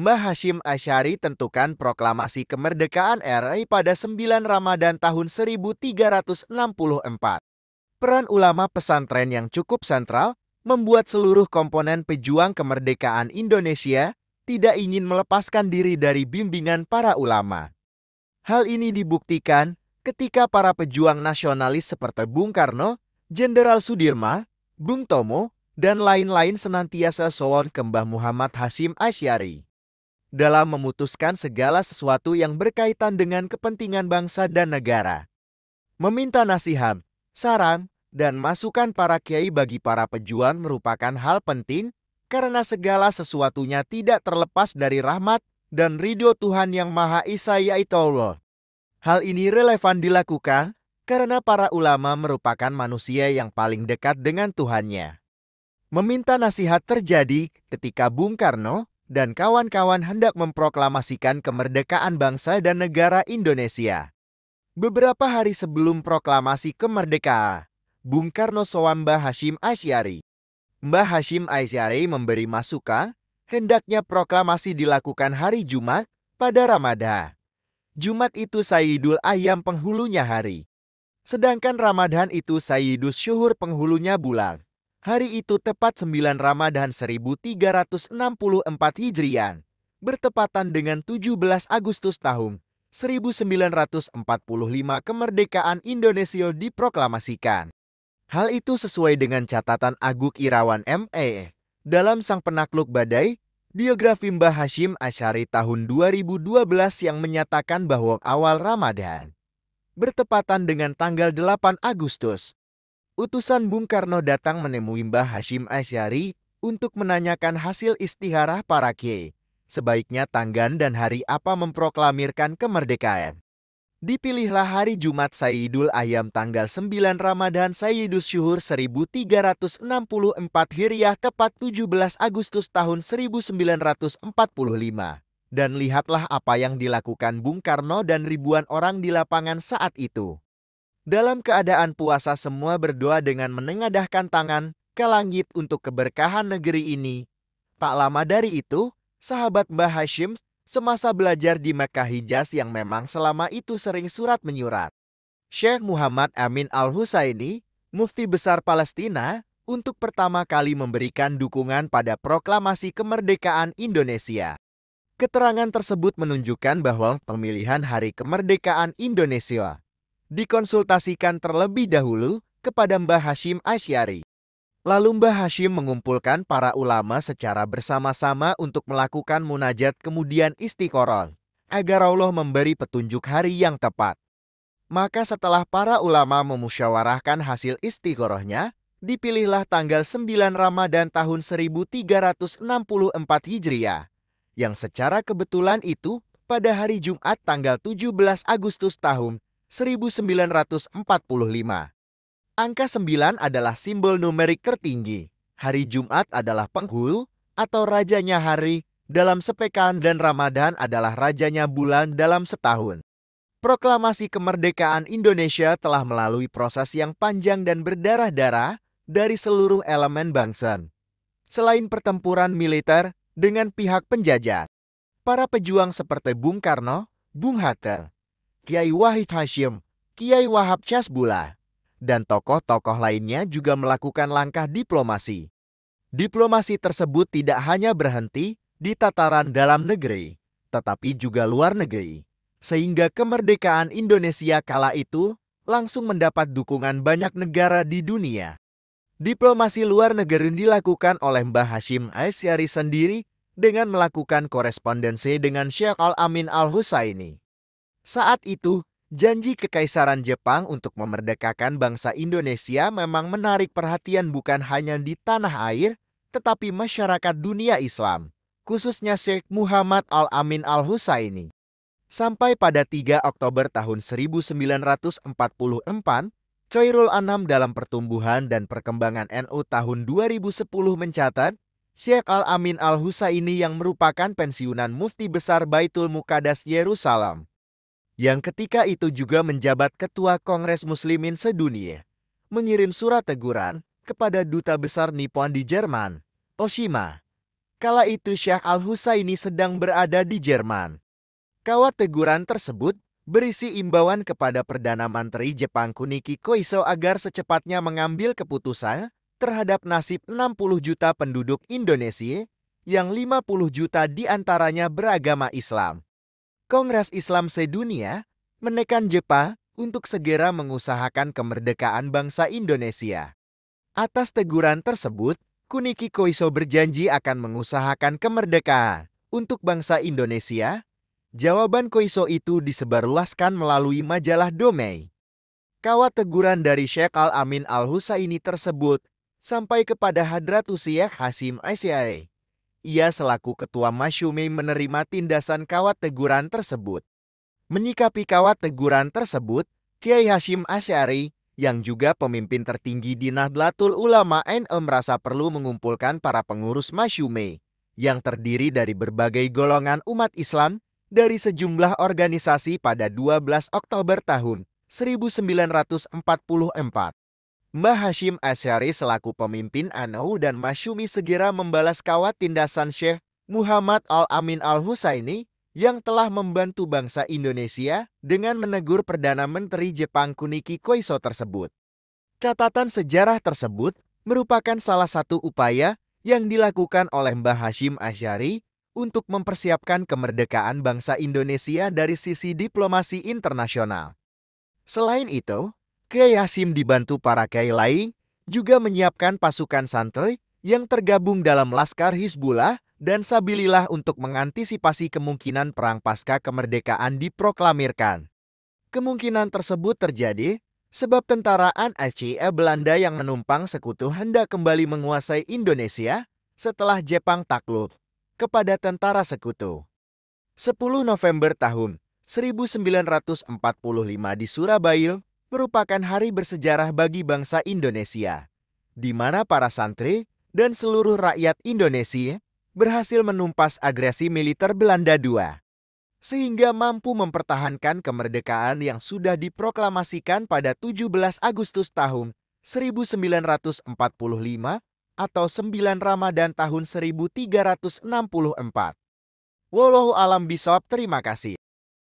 Mbah Hashim Asy'ari tentukan proklamasi kemerdekaan RI pada 9 Ramadan tahun 1364. Peran ulama pesantren yang cukup sentral membuat seluruh komponen pejuang kemerdekaan Indonesia tidak ingin melepaskan diri dari bimbingan para ulama. Hal ini dibuktikan ketika para pejuang nasionalis seperti Bung Karno, Jenderal Sudirman, Bung Tomo, dan lain-lain senantiasa sowan ke Mbah Muhammad Hashim Asy'ari dalam memutuskan segala sesuatu yang berkaitan dengan kepentingan bangsa dan negara. Meminta nasihat, saran, dan masukan para kiai bagi para pejuang merupakan hal penting karena segala sesuatunya tidak terlepas dari rahmat dan ridho Tuhan Yang Maha Esa yaitu Allah. Hal ini relevan dilakukan karena para ulama merupakan manusia yang paling dekat dengan Tuhannya. Meminta nasihat terjadi ketika Bung Karno dan kawan-kawan hendak memproklamasikan kemerdekaan bangsa dan negara Indonesia. Beberapa hari sebelum proklamasi kemerdekaan, Bung Karno sowan Mbah Hashim Asy'ari. Mbah Hashim Asy'ari memberi masukan, hendaknya proklamasi dilakukan hari Jumat pada Ramadan. Jumat itu Sayyidul Ayyam penghulunya hari. Sedangkan Ramadan itu Sayyidus Syuhur penghulunya bulan. Hari itu tepat 9 Ramadan 1364 Hijrian, bertepatan dengan 17 Agustus tahun 1945 kemerdekaan Indonesia diproklamasikan. Hal itu sesuai dengan catatan Aguk Irawan M.E. dalam Sang Penakluk Badai, biografi Mbah Hashim Asy'ari tahun 2012 yang menyatakan bahwa awal Ramadan bertepatan dengan tanggal 8 Agustus. Utusan Bung Karno datang menemui Mbah Hashim Asy'ari untuk menanyakan hasil istikharah para kiai. Sebaiknya tanggal dan hari apa memproklamirkan kemerdekaan. Dipilihlah hari Jumat Sayyidul Ayyam tanggal 9 Ramadan Sayyidus Syuhur 1364 Hijriah tepat 17 Agustus tahun 1945. Dan lihatlah apa yang dilakukan Bung Karno dan ribuan orang di lapangan saat itu. Dalam keadaan puasa semua berdoa dengan menengadahkan tangan ke langit untuk keberkahan negeri ini. Tak lama dari itu, sahabat Mbah Hashim semasa belajar di Mekkah Hijaz yang memang selama itu sering surat menyurat. Syekh Muhammad Amin Al-Husaini, Mufti Besar Palestina, untuk pertama kali memberikan dukungan pada proklamasi kemerdekaan Indonesia. Keterangan tersebut menunjukkan bahwa pemilihan Hari Kemerdekaan Indonesia dikonsultasikan terlebih dahulu kepada Mbah Hashim Asy'ari. Lalu Mbah Hashim mengumpulkan para ulama secara bersama-sama untuk melakukan munajat kemudian istikharah, agar Allah memberi petunjuk hari yang tepat. Maka setelah para ulama memusyawarahkan hasil istikharahnya, dipilihlah tanggal 9 Ramadan tahun 1364 Hijriah, yang secara kebetulan itu pada hari Jumat tanggal 17 Agustus tahun 1945. Angka 9 adalah simbol numerik tertinggi. Hari Jumat adalah penghulu atau rajanya hari dalam sepekan dan Ramadan adalah rajanya bulan dalam setahun. Proklamasi kemerdekaan Indonesia telah melalui proses yang panjang dan berdarah-darah dari seluruh elemen bangsa. Selain pertempuran militer dengan pihak penjajah, para pejuang seperti Bung Karno, Bung Hatta, Kiai Wahid Hasyim, Kiai Wahab Casbullah, dan tokoh-tokoh lainnya juga melakukan langkah diplomasi. Diplomasi tersebut tidak hanya berhenti di tataran dalam negeri, tetapi juga luar negeri. Sehingga kemerdekaan Indonesia kala itu langsung mendapat dukungan banyak negara di dunia. Diplomasi luar negeri dilakukan oleh Mbah Hashim Asy'ari sendiri dengan melakukan korespondensi dengan Syekh Al-Amin Al-Husaini. Saat itu, janji Kekaisaran Jepang untuk memerdekakan bangsa Indonesia memang menarik perhatian bukan hanya di tanah air, tetapi masyarakat dunia Islam, khususnya Syekh Muhammad Al-Amin Al-Husaini. Sampai pada 3 Oktober tahun 1944, Chairul Anam dalam Pertumbuhan dan Perkembangan NU tahun 2010 mencatat, Syekh Al-Amin Al-Husaini yang merupakan pensiunan Mufti Besar Baitul Muqaddas Yerusalem, yang ketika itu juga menjabat Ketua Kongres Muslimin Sedunia, mengirim surat teguran kepada Duta Besar Nippon di Jerman, Toshima, Kala itu Syekh Al-Husaini sedang berada di Jerman. Kawat teguran tersebut berisi imbauan kepada Perdana Menteri Jepang Kuniki Koiso agar secepatnya mengambil keputusan terhadap nasib 60 juta penduduk Indonesia yang 50 juta diantaranya beragama Islam. Kongres Islam Sedunia menekan Jepang untuk segera mengusahakan kemerdekaan bangsa Indonesia. Atas teguran tersebut, Kuniki Koiso berjanji akan mengusahakan kemerdekaan untuk bangsa Indonesia. Jawaban Koiso itu disebarluaskan melalui majalah Domei. Kawat teguran dari Syekh Al-Amin Al-Husaini tersebut sampai kepada Hadratus Syekh Hasyim Asy'ari. Ia selaku ketua Masyumi menerima tindasan kawat teguran tersebut. Menyikapi kawat teguran tersebut, Kiai Hasyim Asy'ari yang juga pemimpin tertinggi di Nahdlatul Ulama NU merasa perlu mengumpulkan para pengurus Masyumi yang terdiri dari berbagai golongan umat Islam dari sejumlah organisasi pada 12 Oktober tahun 1944. Mbah Hasyim Asy'ari selaku pemimpin NU dan Masyumi segera membalas kawat tindasan Syekh Muhammad Al-Amin Al-Husaini yang telah membantu bangsa Indonesia dengan menegur Perdana Menteri Jepang Kuniki Koiso tersebut. Catatan sejarah tersebut merupakan salah satu upaya yang dilakukan oleh Mbah Hasyim Asy'ari untuk mempersiapkan kemerdekaan bangsa Indonesia dari sisi diplomasi internasional. Selain itu, Kiai Hasyim dibantu para kiai lain juga menyiapkan pasukan santri yang tergabung dalam Laskar Hizbullah dan Sabilillah untuk mengantisipasi kemungkinan perang pasca kemerdekaan diproklamirkan. Kemungkinan tersebut terjadi sebab tentara NSCE Belanda yang menumpang sekutu hendak kembali menguasai Indonesia setelah Jepang takluk kepada tentara sekutu. 10 November tahun 1945 di Surabaya merupakan hari bersejarah bagi bangsa Indonesia, di mana para santri dan seluruh rakyat Indonesia berhasil menumpas agresi militer Belanda II, sehingga mampu mempertahankan kemerdekaan yang sudah diproklamasikan pada 17 Agustus tahun 1945 atau 9 Ramadan tahun 1364. Wallahu alam bishawab. Terima kasih.